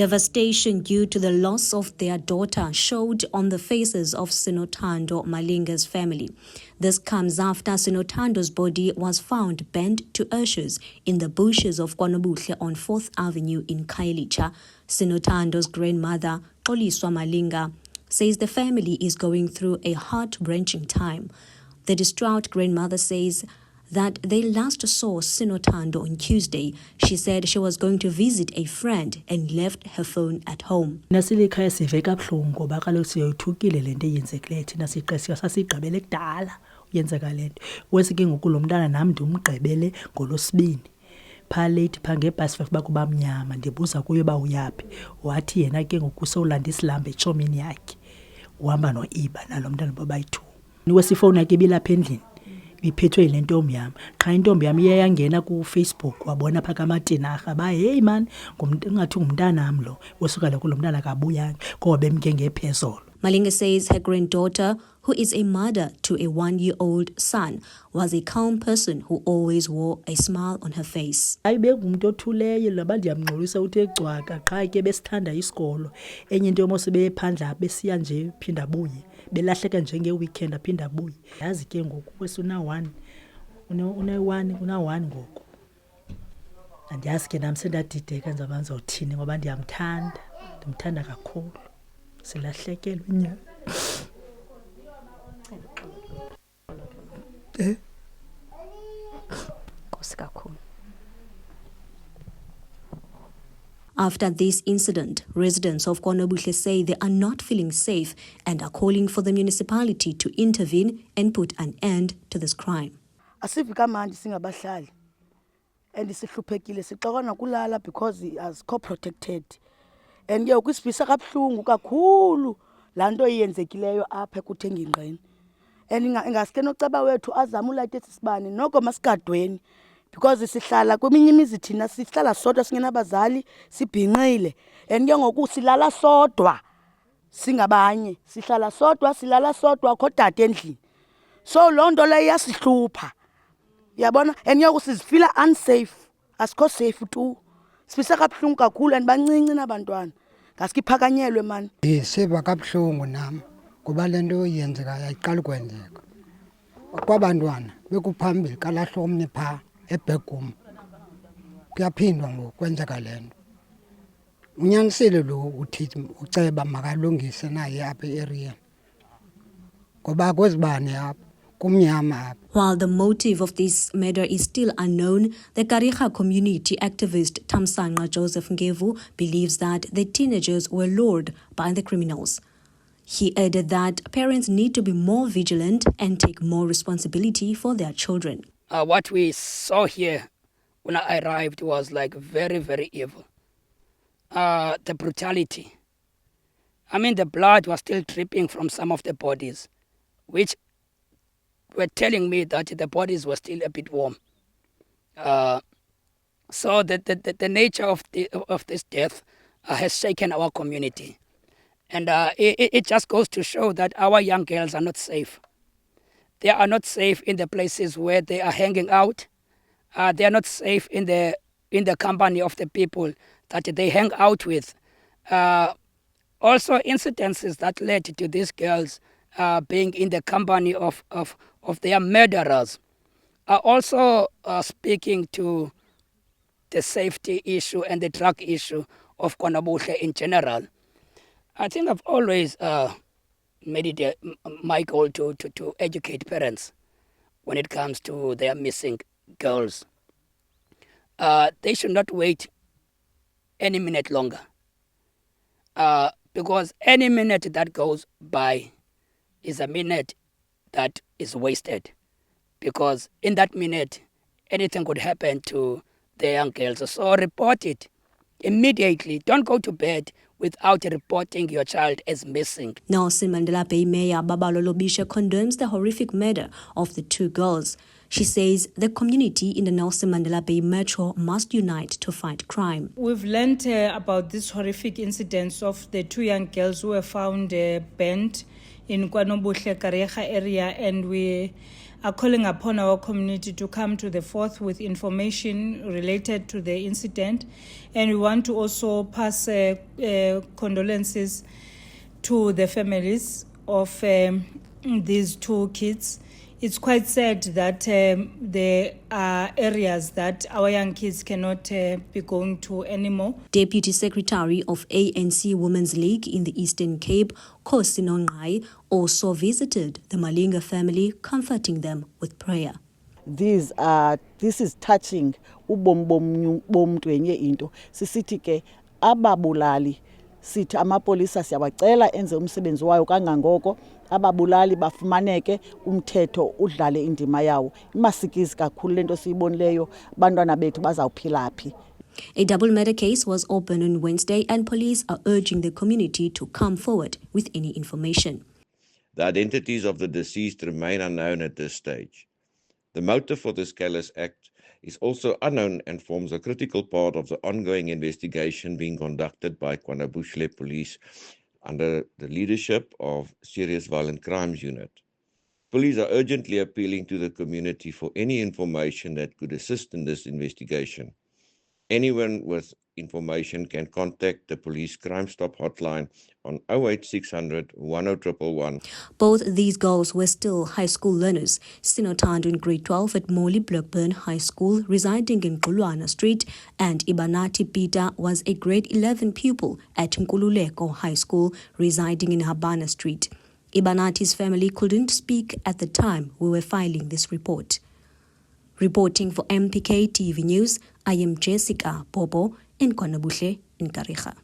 Devastation due to the loss of their daughter showed on the faces of Sinotando Malinga's family. This comes after Sinotando's body was found burnt to ashes in the bushes of KwaNobuhle on 4th Avenue in Khayelitsha. Sinotando's grandmother, Xoliswa Malinga, says the family is going through a heart-wrenching time. The distraught grandmother says that they last saw Sinotando on Tuesday. She said she was going to visit a friend and left her phone at home. Nasilikhaya sive kabuhlungu ngoba kaloku siyoyithukile lento eyenzekileyo thina siqesiya sasigqibele kudala uyenzeka lento. Kwesike ngoku lo mntana nami ndimgqibele ngolosibini. Pha late pha ngebhasi 5 bakuba mnyama ndibuza kuye ba uyaphi. Wathi yena ke ngoku sewulanda isilambe echomini yakhe. Uhamba noIba nalo mntana babayi2. Niwesifoni yakhe bilapha endlini. Iphethwe ile ntombi yami qha intombi yami iyayangena ku Facebook wabona phaka amatinarha ba hey man ngathi ngumntana nami lo wesuka la kulomntana kabuyanga ngoba bemke ngephezolo. Malinga says her granddaughter, who is a mother to a 1-year-old son, was a calm person who always wore a smile on her face. Ayibengumuntu othuleyo laba ndiyamngxolisa uthe cwaka qha ke besithanda isikolo enye into yomosebe phandla besiya nje phinda buye belahleka njenge weekend aphinda buye yazi ke ngoku kwesuna 1 una 1 ngoku andiyazi ke nami sendadideka nzabanza uthini ngoba ndimthanda kakhulu silahlekelwe nya After this incident, residents of KwaNobuhle say they are not feeling safe and are calling for the municipality to intervene and put an end to this crime. Asifika manje singabahlali and sihluphekile sixokana kulala because as co-protected and ke ukwisibisa kabuhlungu kakhulu lanto iyenzekileyo apha kuthenga ingqini and ingaske noceba wethu azama ulayite esibane noko masigadweni because sihlala kweminye imizi thina sihlala sodwa singenabazali sibhinqile and ke ngoku silala sodwa singabanye sihlala sodwa silala sodwa khodade endlini so lonto le yasihlupha yabona and yoku sizifila unsafe asikho safe tu sifisa kabuhlungu kakhulu and bancinci nabantwana ngaske iphakanyelwe man siba kabuhlungu nami ngoba lento yenzeka yayiqala ukwenzeka kwabantwana bekuphambili kalahlo omnye pha ebhegum kuyaphindwa ngokwenzeka lento unyanisile lo uthi uceba makalungise naye apha area ngoba kwezibane apha kumnyama apha. While the motive of this murder is still unknown, the Kariga community activist Thamsanqa Joseph Ngevu believes that the teenagers were lured by the criminals. He added that parents need to be more vigilant and take more responsibility for their children. What we saw here when I arrived was like very, very evil. The brutality. I mean, the blood was still dripping from some of the bodies, which were telling me that the bodies were still a bit warm. So the nature of this death has shaken our community. And it just goes to show that our young girls are not safe. They are not safe in the places where they are hanging out. They are not safe in the company of the people that they hang out with. Also, incidences that led to these girls being in the company of their murderers are also speaking to the safety issue and the drug issue of KwaNobuhle in general. I think I've always made it my goal to educate parents when it comes to their missing girls. They should not wait any minute longer because any minute that goes by is a minute that is wasted, because in that minute anything could happen to the young girls. So report it immediately. Don't go to bed without reporting your child as missing. Nelson Mandela Bay Mayor Babalolo Bisha condemns the horrific murder of the 2 girls. She says the community in the Nelson Mandela Bay Metro must unite to fight crime. We've learned about this horrific incidents of the 2 young girls who were found burnt in KwaNobuhle Kariga area, and we are calling upon our community to come to the forth with information related to the incident. And we want to also pass condolences to the families of these two kids. It's quite sad that there are areas that our young kids cannot be going to anymore. Deputy Secretary of ANC Women's League in the Eastern Cape, Khosi Nongqayi, also visited the Malinga family, comforting them with prayer. This is touching ubomi bomntu enye into. Sisithi ke ababulali sithi amapolisa siyabacela enze umsebenzi wayo kangangoko, ababulali bafumaneke, umthetho udlale indima yawo. Imasikizi kakhulu lento siyibonileyo, abantwana bethu bazawuphila phi. A double murder case was opened on Wednesday, and police are urging the community to come forward with any information. The identities of the deceased remain unknown at this stage. The motive for this callous act is also unknown and forms a critical part of the ongoing investigation being conducted by KwaNobuhle Police under the leadership of Serious Violent Crimes Unit. Police are urgently appealing to the community for any information that could assist in this investigation. Anyone with information can contact the Police Crime Stop hotline on 08600 10111. Both these girls were still high school learners. Sinothando in grade 12 at Morley Blackburn High School, residing in Qulwana Street, and Ibanati Peter was a grade 11 pupil at Nkululeko High School, residing in Habana Street. Ibanati's family couldn't speak at the time we were filing this report. Reporting for MPK TV News, I am Jessica Bobo in KwaNobuhle in Kariga.